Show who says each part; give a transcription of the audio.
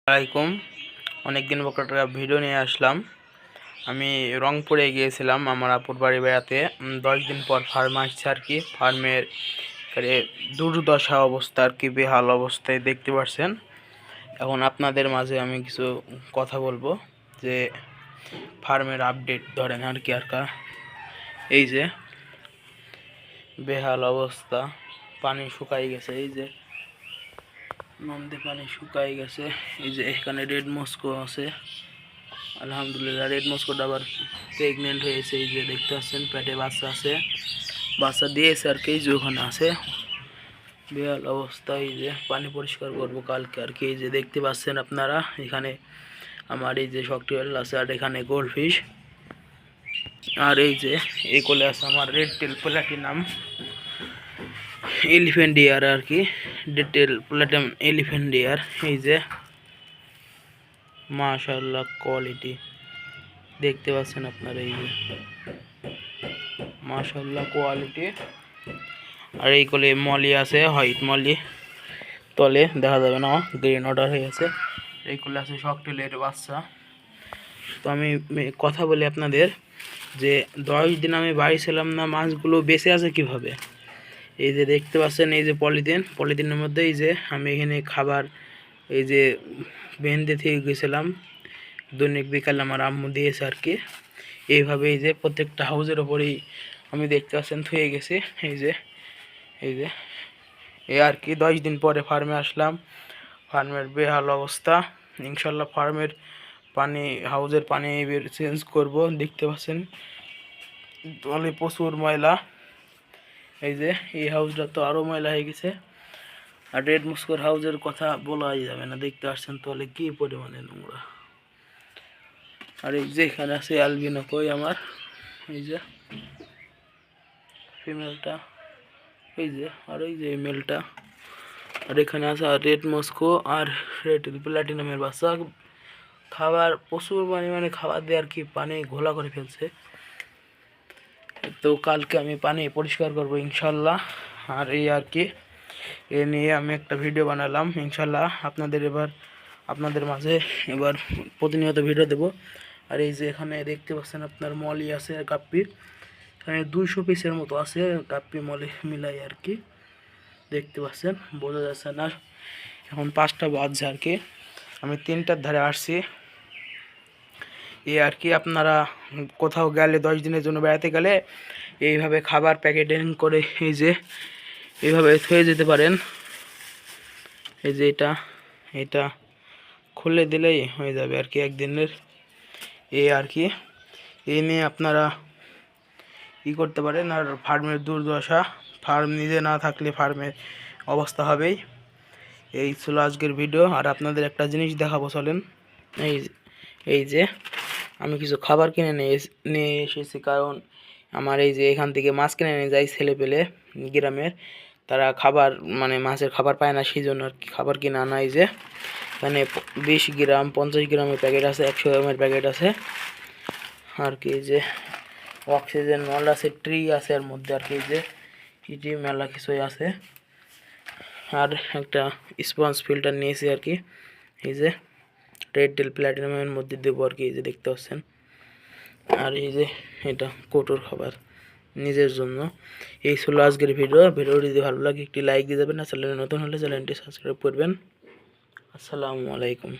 Speaker 1: আলাইকুম। অনেকদিন পর একটা ভিডিও নিয়ে আসলাম। আমি রংপুরে গিয়েছিলাম আমার আপুর বাড়ি বেড়াতে। 10 দিন পর ফার্মে আসছে আর কি। ফার্মের দুর্দশা অবস্থা আর কি, বেহাল অবস্থায় দেখতে পাচ্ছেন। এখন আপনাদের মাঝে আমি কিছু কথা বলবো যে ফার্মের আপডেট ধরেন আর কি। এই যে বেহাল অবস্থা, পানি শুকাই গেছে, এই যে নন্দে পানি শুকাই গেছে। এই যে এখানে রেড মস্কো আছে, আলহামদুলিল্লাহ। রেড মস্কোটা আবার প্রেগনেন্ট হয়েছে, এই যে দেখতে পাচ্ছেন পেটে বাচ্চা আছে, বাচ্চা দিয়েছে আর কি। এই যে ওখানে আছে, বেহাল অবস্থা। এই যে পানি পরিষ্কার করবো কালকে আর কি। এই যে দেখতে পাচ্ছেন আপনারা, এখানে আমার এই যে শকটেল আছে, আর এখানে গোল্ড ফিশ, আর এই যে এই কোলে আছে আমার red tail platinum elephant dear আর কি। Red tail platinum elephant dear. এই যে মাশাআল্লাহ কোয়ালিটি দেখতে পাচ্ছেন আপনারা, এই যে মাশাআল্লাহ কোয়ালিটি। আর এই কোলে মলি আছে, হোয়াইট মলি, তলে দেখা যাবে না, গ্রিন অর্ডার হয়ে গেছে। এই কোলে আছে শকটেলের বাচ্চা। তো আমি কথা বলি আপনাদের যে 10 দিন আমি বাড়ি ছিলাম না, মাছগুলো বেঁচে আছে কিভাবে। এই যে দেখতে পাচ্ছেন, এই যে পলিথিনের মধ্যে এই যে আমি এখানে খাবার এই যে বেঁধে থেকে গেছিলাম, দৈনিক বিকালে আমার আম্মু দিয়েছে আর কি। এইভাবে এই যে প্রত্যেকটা হাউজের ওপরেই আমি দেখতে পাচ্ছেন থুয়ে গেছি। এই যে এই আর কি। 10 দিন পরে ফার্মে আসলাম। ফার্মের বেহাল অবস্থা। ইনশাল্লাহ ফার্মের পানি, হাউজের পানি চেঞ্জ করব। দেখতে পাচ্ছেন তলে প্রচুর ময়লা। এই যে এই হাউসটা তো আরও ময়লা হয়ে গেছে। আর রেড মস্কোর হাউজের কথা বলাই যাবে না, দেখতে পাচ্ছেন তলে কি পরিমাণে নোংরা। আর এই যে এখানে আছে অ্যালবিনো কই আমার, এই যে ফিমেলটা, এই যে, আর এই যে মেলটা। আর এখানে আছে আর রেড মস্কো আর রেড প্লাটিনামের বাচ্চা। খাবার প্রচুর পরিমাণে খাবার দিয়ে আর কি পানি ঘোলা করে ফেলছে। তো কালকে আমি পানি পরিষ্কার করবো ইনশাল্লাহ। আর এই আর কি, এ নিয়ে আমি একটা ভিডিও বানালাম ইনশাল্লাহ। আপনাদের মাঝে এবার প্রতিনিয়ত ভিডিও দেব। আর এই যে এখানে দেখতে পাচ্ছেন আপনার মলি আছে গাপ্পি, এখানে 200 পিসের মতো আছে গাপ্পি মলি মিলাই আর কি। দেখতে পাচ্ছেন, বোঝা যাচ্ছে না। এখন 5টা বাজছে আর কি, আমি 3টার ধারে আসছি। এই আর কি, আপনারা কোথাও গেলে 10 দিনের জন্য বেড়াতে গেলে এইভাবে খাবার প্যাকেটিং করে এই যে এইভাবে থুয়ে যেতে পারেন। এই যে এটা খুলে দিলেই হয়ে যাবে আর কি একদিনের। এই আর কি, এই নিয়ে আপনারা করতে পারেন। আর ফার্মের দুর্দশা, ফার্ম নিজে না থাকলে ফার্মের অবস্থা হবেই। এই ছিল আজকের ভিডিও। আর আপনাদের একটা জিনিস দেখাবো চলেন। এই যে আমি কিছু খাবার কিনে নিয়ে এসেছি, কারণ আমার এই যে এখান থেকে মাছ কিনে নিয়ে যায় ছেলে পেলে গ্রামের, তারা খাবার মানে মাছের খাবার পায় না, সেই জন্য আর কি খাবার কিনে আনা। এই যে এখানে 20 গ্রাম 50 গ্রামের প্যাকেট আছে, 100 গ্রামের প্যাকেট আছে আর কি। এই যে অক্সিজেন নল আছে, ট্রি আছে এর মধ্যে আর কি। এই যে ইটি মেলা কিছুই আছে। আর একটা স্পঞ্জ ফিল্টার নিয়েছি আর কি। এই যে রেড টেল প্লাটিনামের মধ্যে দেবো আর কি, এই যে দেখতে পাচ্ছেন। আর এই যে এটা কোটোর খাবার নিজের জন্য। এই ছিল আজকের ভিডিওটি যদি ভালো লাগে একটি লাইক দিয়ে দেবেন, আর চ্যানেলে নতুন হলে চ্যানেলটি সাবস্ক্রাইব করবেন। আসসালামু আলাইকুম।